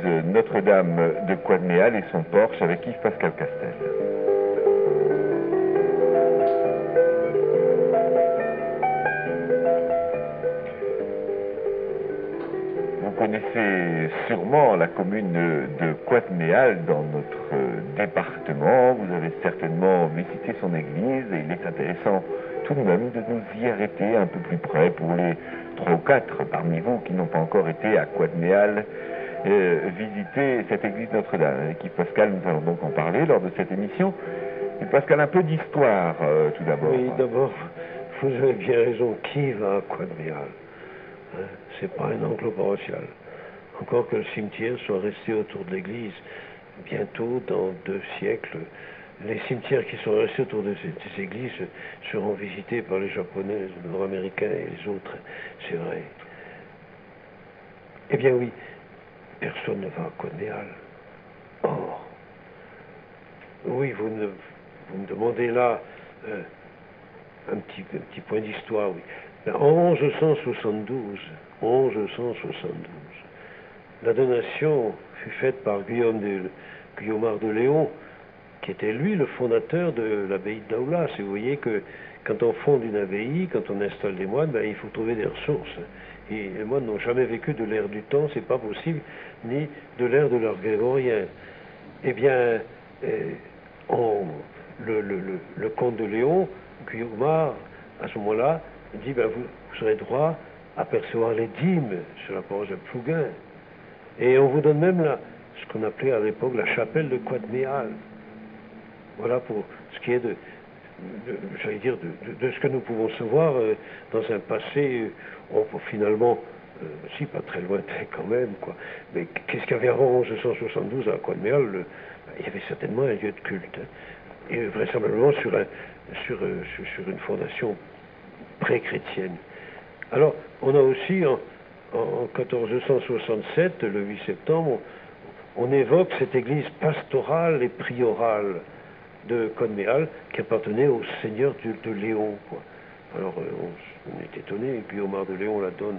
Notre-Dame de Coineméal et son porche avec Yves Pascal Castel. Vous connaissez sûrement la commune de Coineméal dans notre département. Vous avez certainement visité son église et il est intéressant tout de même de nous y arrêter un peu plus près pour les 3 ou 4 parmi vous qui n'ont pas encore été à Coineméal visiter cette église Notre-Dame. Avec Yves Pascal, nous allons donc en parler lors de cette émission. Yves Pascal, un peu d'histoire tout d'abord. Oui, d'abord, vous avez bien raison. Qui va à Coineméal? C'est pas un enclos paroissial. Encore que le cimetière soit resté autour de l'église. Bientôt, dans 2 siècles, les cimetières qui sont restés autour de ces églises seront visités par les Japonais, les Nord-Américains et les autres. C'est vrai. Eh bien oui, personne ne va à Coineméal. Or, oui, vous me demandez là un petit point d'histoire, oui. En 1172, la donation fut faite par Guillaumard de Léon, qui était lui le fondateur de l'abbaye de Daoulas. Et vous voyez que quand on fonde une abbaye, quand on installe des moines, ben, il faut trouver des ressources. Et les moines n'ont jamais vécu de l'ère du temps, c'est pas possible, ni de l'ère de l'heure grégorien. Eh bien, le comte de Léon, Guillaumard, à ce moment-là, dit ben, vous aurez droit à percevoir les dîmes sur la paroisse de Plouguin. Et on vous donne même ce qu'on appelait à l'époque la chapelle de Coineméal. Voilà pour ce qui est j'allais dire, de ce que nous pouvons se voir dans un passé, finalement, si pas très lointain quand même, quoi. Mais qu'est-ce qu'il y avait avant 1172 à Coineméal? Il y avait certainement un lieu de culte, et vraisemblablement sur une fondation pré-chrétienne. Alors, on a aussi, en 1467, le 8 septembre, on évoque cette église pastorale et priorale de Coineméal qui appartenait au seigneur de Léon, quoi. Alors, on est étonné, Guillaumard de Léon la donne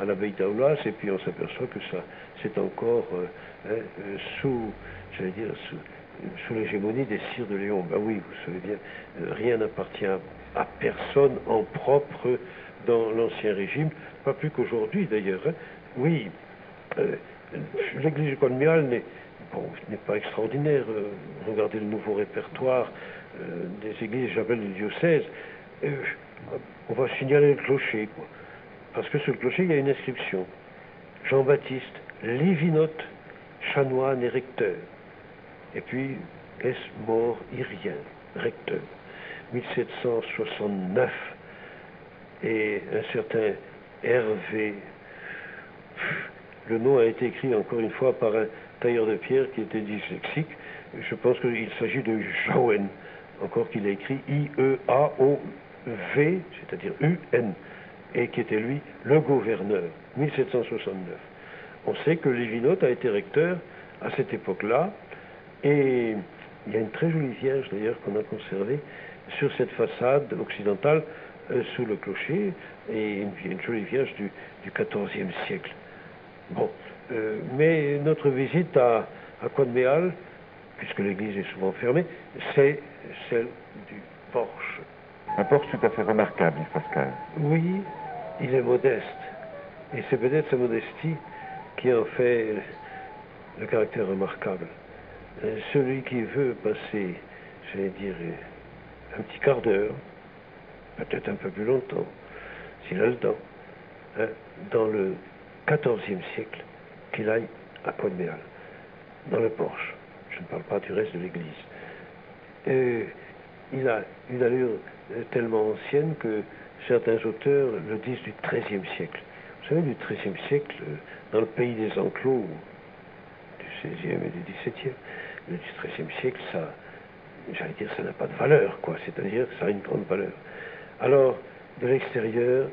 à l'abbaye d'Aoulas, et puis on s'aperçoit que c'est encore sous l'hégémonie des sires de Léon. Ben oui, vous savez bien, rien n'appartient à personne en propre dans l'Ancien Régime, pas plus qu'aujourd'hui d'ailleurs. Oui, l'église de Coineméal n'est pas extraordinaire. Regardez le nouveau répertoire des églises, j'appelle les diocèses. On va signaler le clocher, quoi. Parce que sur le clocher, il y a une inscription. Jean-Baptiste, livinote, chanoine et recteur. Et puis, est mort irien, recteur. 1769. Et un certain Hervé. Le nom a été écrit encore une fois par un tailleur de pierre qui était dyslexique. Je pense qu'il s'agit de Jaouen, encore qu'il a écrit I-E-A-O-V, c'est-à-dire U-N, et qui était lui le gouverneur, 1769. On sait que Livinote a été recteur à cette époque-là, et il y a une très jolie vierge d'ailleurs qu'on a conservée sur cette façade occidentale sous le clocher, et une jolie vierge du XIVe siècle. Bon, mais notre visite à Coineméal, puisque l'église est souvent fermée, c'est celle du porche. Un porche tout à fait remarquable, Yves Pascal. Oui, il est modeste. Et c'est peut-être sa modestie qui en fait le caractère remarquable. Celui qui veut passer, j'allais dire, un petit quart d'heure, peut-être un peu plus longtemps, s'il a le temps, hein, dans le XIVe siècle, qu'il aille à Coineméal, dans le porche. Je ne parle pas du reste de l'église. Il a une allure tellement ancienne que certains auteurs le disent du XIIIe siècle. Vous savez, du XIIIe siècle, dans le pays des enclos, du XVIe et du XVIIe, le XIIIe siècle, j'allais dire, ça n'a pas de valeur, quoi. C'est-à-dire que ça a une grande valeur. Alors, de l'extérieur,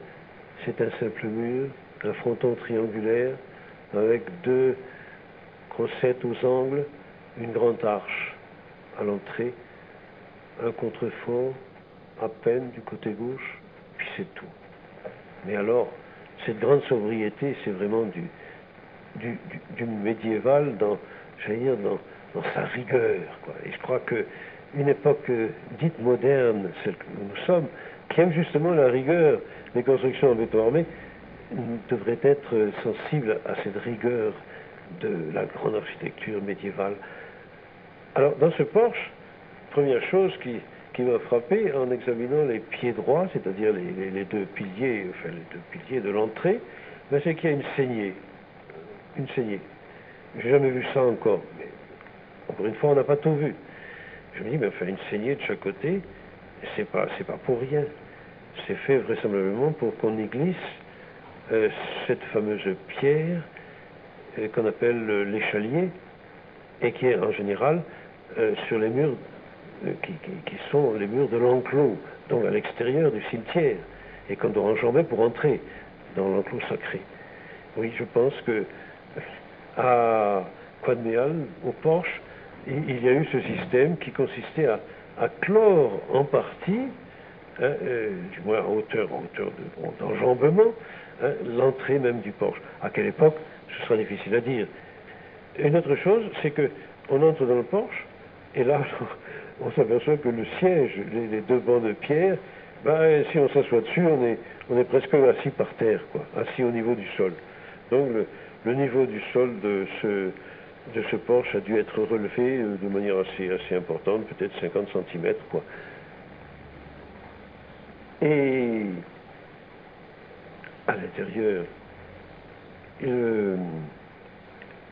c'est un simple mur, un fronton triangulaire, avec 2 crossettes aux angles, une grande arche à l'entrée, un contrefort à peine du côté gauche, puis c'est tout. Mais alors, cette grande sobriété, c'est vraiment du médiéval j'allais dire, dans sa rigueur, quoi. Et je crois qu'une époque dite moderne, celle que nous sommes, qui aime justement la rigueur des constructions en béton armé, devrait être sensible à cette rigueur de la grande architecture médiévale. Alors, dans ce porche, première chose qui m'a frappé en examinant les pieds droits, c'est-à-dire les deux piliers, enfin les deux piliers de l'entrée, ben, c'est qu'il y a une saignée. Une saignée. J'ai jamais vu ça encore, mais encore une fois, on n'a pas tout vu. Je me dis, mais enfin, une saignée de chaque côté, c'est pas pour rien. C'est fait vraisemblablement pour qu'on y glisse cette fameuse pierre qu'on appelle l'échalier, et qui est en général sur les murs qui sont les murs de l'enclos, donc à l'extérieur du cimetière, et qu'on doit enjamber pour entrer dans l'enclos sacré. Oui, je pense que à Quadméal, au porche, il y a eu ce système qui consistait à clore en partie, hein, du moins en hauteur d'enjambement, hein, l'entrée même du porche. À quelle époque, ce sera difficile à dire. Une autre chose, c'est qu'on entre dans le porche, et là, on s'aperçoit que le siège, les deux bancs de pierre, ben, si on s'assoit dessus, on est presque assis par terre, quoi, assis au niveau du sol. Donc le niveau du sol de ce porche a dû être relevé de manière assez importante, peut-être 50 cm, quoi. Et à l'intérieur,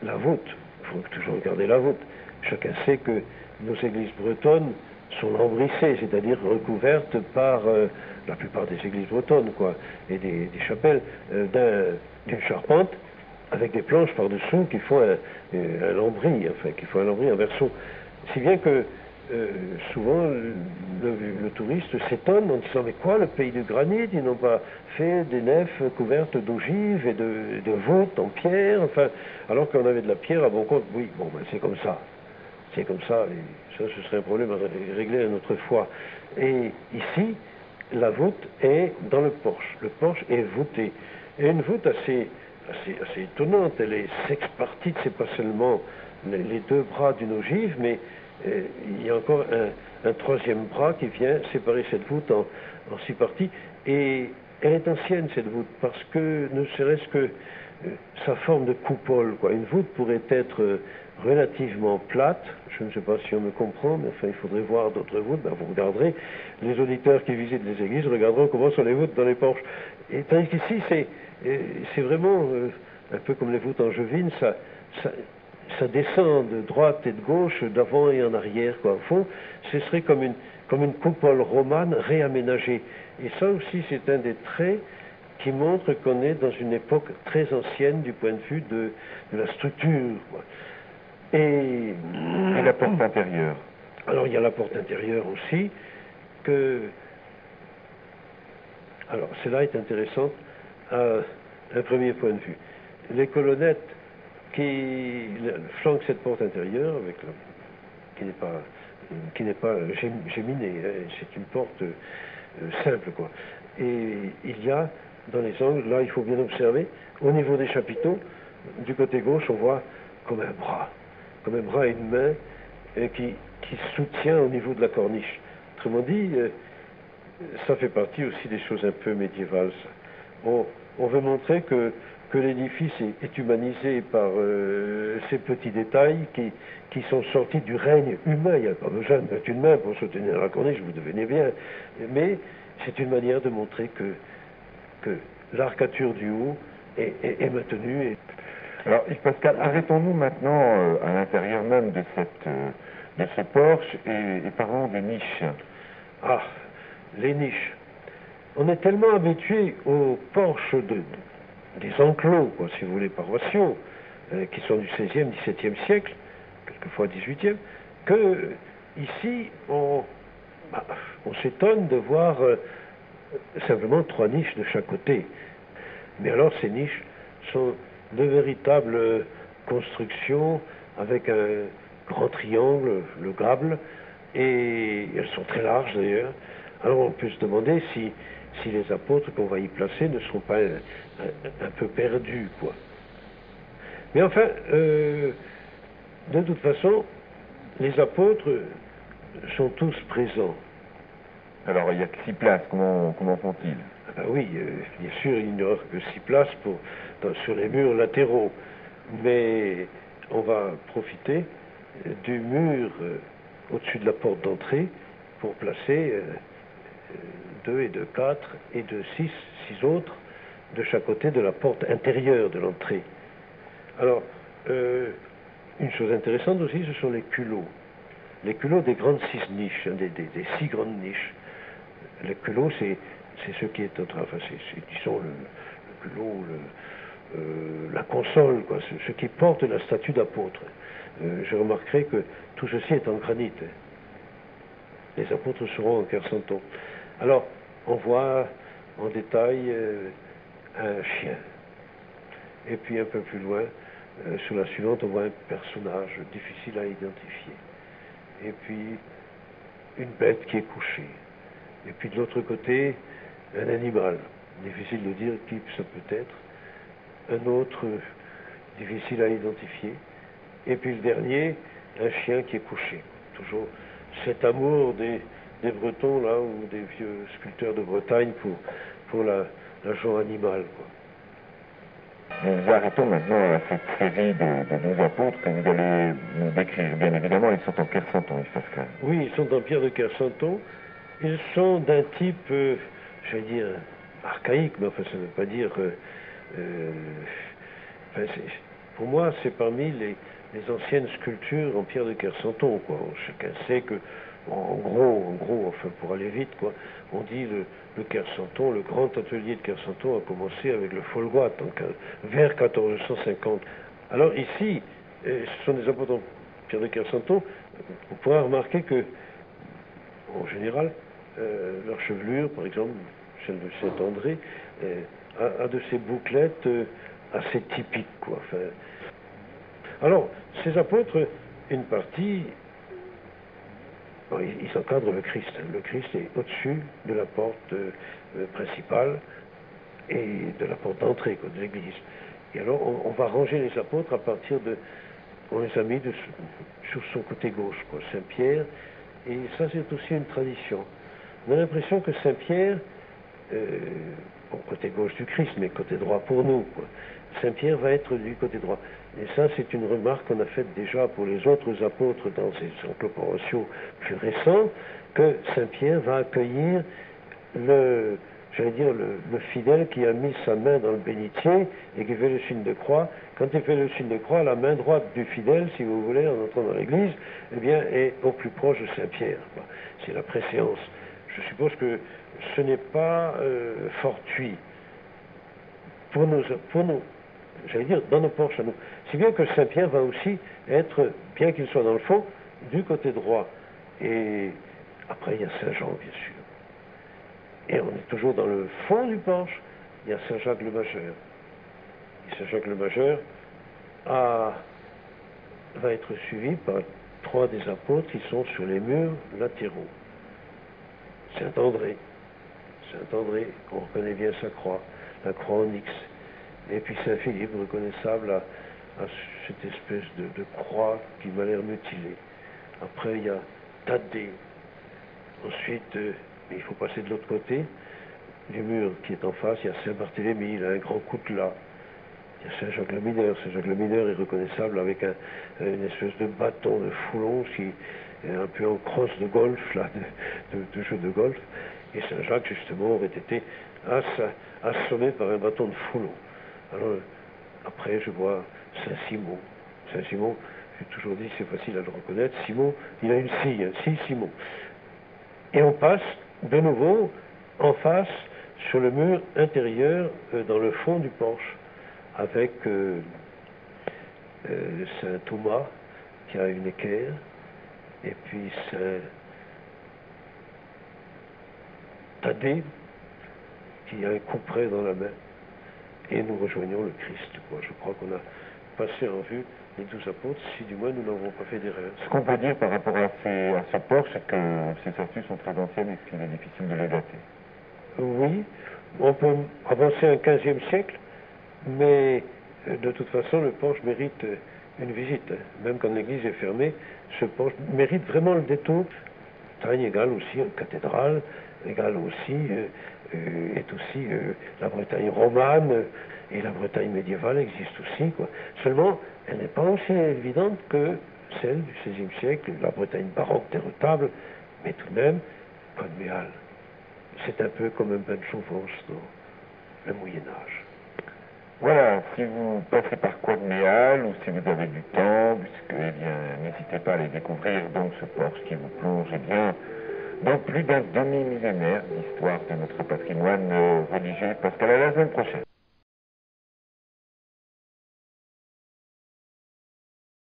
la voûte, il faut toujours regarder la voûte. Chacun sait que nos églises bretonnes sont lambrissées, c'est-à-dire recouvertes par la plupart des églises bretonnes, quoi, et des chapelles, d'une charpente avec des planches par-dessous qui font un lambris, enfin, qui font un lambris en verso. Si bien que souvent le touriste s'étonne en disant mais quoi, le pays du granit, ils n'ont pas fait des nefs couvertes d'ogives et de voûtes en pierre, enfin, alors qu'on avait de la pierre à bon compte. Oui, bon, ben, c'est comme ça. C'est comme ça, et ça ce serait un problème à régler une autre fois. Et ici, la voûte est dans le porche. Le porche est voûté. Et une voûte assez étonnante. Elle est sexpartite, c'est pas seulement les deux bras d'une ogive, mais il y a encore un troisième bras qui vient séparer cette voûte en six parties. Et elle est ancienne, cette voûte, parce que ne serait-ce que sa forme de coupole, quoi. Une voûte pourrait être relativement plate, je ne sais pas si on me comprend, mais enfin il faudrait voir d'autres voûtes, ben, vous regarderez, les auditeurs qui visitent les églises regarderont comment sont les voûtes dans les porches. Et tandis qu'ici, c'est vraiment un peu comme les voûtes angevines, ça descend de droite et de gauche, d'avant et en arrière, quoi. Au fond, ce serait comme une coupole romane réaménagée. Et ça aussi, c'est un des traits qui montre qu'on est dans une époque très ancienne du point de vue de la structure, quoi. Et la porte intérieure. Alors il y a la porte intérieure aussi, alors cela est intéressant à un premier point de vue. Les colonnettes qui flanquent cette porte intérieure, qui n'est pas géminée, hein, c'est une porte simple, quoi. Et il y a dans les angles, là il faut bien observer, au niveau des chapiteaux, du côté gauche on voit comme un bras et une main qui soutient au niveau de la corniche. Autrement dit, ça fait partie aussi des choses un peu médiévales. On veut montrer que l'édifice est humanisé par ces petits détails qui sont sortis du règne humain. Il n'y a pas besoin de mettre une main pour soutenir la corniche, vous devenez bien. Mais c'est une manière de montrer que l'arcature du haut est maintenue. Alors, Yves Pascal, arrêtons-nous maintenant à l'intérieur même de ce porche et parlons des niches. Ah, les niches. On est tellement habitué aux porches des enclos, quoi, si vous voulez, paroissiaux, qui sont du XVIe, XVIIe siècle, quelquefois XVIIIe, que ici, on s'étonne de voir simplement 3 niches de chaque côté. Mais alors, ces niches sont de véritables constructions avec un grand triangle, le gable, et elles sont très larges d'ailleurs. Alors on peut se demander si les apôtres qu'on va y placer ne seront pas un peu perdus, quoi. Mais enfin, de toute façon, les apôtres sont tous présents. Alors, il y a que 6 places, comment font-ils? Ah ben oui, bien sûr, il n'y aura que 6 places sur les murs latéraux. Mais on va profiter du mur au-dessus de la porte d'entrée pour placer 2 et 2, 4 et 2, 6 autres de chaque côté de la porte intérieure de l'entrée. Alors, une chose intéressante aussi, ce sont les culots. Les culots des grandes 6 niches, hein, des 6 grandes niches. Les culots, c'est ce qui est enfin, disons, le culot, la console, quoi, ce qui porte la statue d'apôtre. Je remarquerai que tout ceci est en granit. Hein. Les apôtres seront en Quercenton. Alors, on voit en détail un chien. Et puis un peu plus loin, sur la suivante, on voit un personnage difficile à identifier. Et puis une bête qui est couchée. Et puis de l'autre côté, un animal. Difficile de dire qui ça peut être. Un autre difficile à identifier. Et puis le dernier, un chien qui est couché. Toujours cet amour des Bretons, là, ou des vieux sculpteurs de Bretagne pour la joie animale, quoi. Nous arrêtons maintenant à cette série de 12 apôtres que vous allez nous décrire. Bien évidemment, ils sont en Quercenton, Pascal. Oui, ils sont en pierre de Quercenton. Ils sont d'un type, je vais dire, archaïque, mais enfin, ça ne veut pas dire... pour moi, c'est parmi les anciennes sculptures en pierre de Quercenton, quoi. Chacun sait que, en gros, enfin, pour aller vite, quoi, on dit le Quercenton, le grand atelier de Quercenton a commencé avec le Folgoat, donc vers 1450. Alors ici, ce sont des apôtres en pierre de Quercenton. On pourra remarquer que, en général, leur chevelure, par exemple, celle de Saint-André, a de ces bouclettes assez typiques, quoi. Enfin, alors, ces apôtres, une partie, bon, ils encadrent le Christ. Le Christ est au-dessus de la porte principale et de la porte d'entrée de l'église. Et alors, on va ranger les apôtres à partir de... On les a mis sur son côté gauche, quoi, Saint-Pierre. Et ça, c'est aussi une tradition. On a l'impression que Saint-Pierre, côté gauche du Christ, mais côté droit pour nous, quoi. Saint-Pierre va être du côté droit. Et ça, c'est une remarque qu'on a faite déjà pour les autres apôtres dans ces incorporations plus récentes, que Saint-Pierre va accueillir le fidèle qui a mis sa main dans le bénitier et qui fait le signe de croix. Quand il fait le signe de croix, la main droite du fidèle, si vous voulez, en entrant dans l'église, eh bien, est au plus proche de Saint-Pierre. C'est la préséance. Je suppose que ce n'est pas fortuit pour nous, j'allais dire, dans nos porches à nous. Si bien que Saint-Pierre va aussi être, bien qu'il soit dans le fond, du côté droit. Et après, il y a Saint-Jean, bien sûr. Et on est toujours dans le fond du porche, il y a Saint-Jacques le Majeur. Et Saint-Jacques le Majeur va être suivi par 3 des apôtres qui sont sur les murs latéraux. Saint-André. Saint-André, on reconnaît bien sa croix, la croix en X. Et puis Saint-Philippe, reconnaissable à cette espèce de croix qui m'a l'air mutilée. Après, il y a Thaddée. Ensuite, il faut passer de l'autre côté du mur qui est en face. Il y a Saint-Barthélemy, il a un grand coutelas. Il y a Saint-Jacques le Mineur. Saint-Jacques le Mineur est reconnaissable avec une espèce de bâton de foulon qui est un peu en crosse de golf, là, de jeu de golf. Et Saint-Jacques, justement, aurait été assommé par un bâton de foulon. Alors, après, je vois Saint-Simon. Saint-Simon, j'ai toujours dit, c'est facile à le reconnaître. Simon, il a une scie, hein, Simon. Et on passe de nouveau en face sur le mur intérieur dans le fond du porche avec Saint Thomas qui a une équerre et puis Saint Thaddée qui a un couperet dans la main et nous rejoignons le Christ. Je crois qu'on a passé en vue les 12 apôtres, si du moins nous n'avons pas fait d'erreur. Ce qu'on peut dire par rapport à ce porche, c'est que ces statues sont très anciennes et qu'il est difficile de les dater. Oui, on peut avancer un 15e siècle, mais de toute façon, le Porche mérite une visite. Même quand l'église est fermée, ce Porche mérite vraiment le détour. Bretagne égale aussi une cathédrale, égale aussi, est aussi la Bretagne romane et la Bretagne médiévale existent aussi, quoi. Seulement, elle n'est pas aussi évidente que celle du XVIe siècle, la Bretagne baroque des retables, mais tout de même, Coët-Méal, c'est un peu comme un bain de Chaux-Vence dans le Moyen-Âge. Voilà, si vous passez par Coët-Méal ou si vous avez du temps, eh bien, n'hésitez pas à aller découvrir donc ce Porche qui vous plonge bien dans plus d'un demi-millénaire d'histoire de notre patrimoine religieux. Pascal, à la semaine prochaine.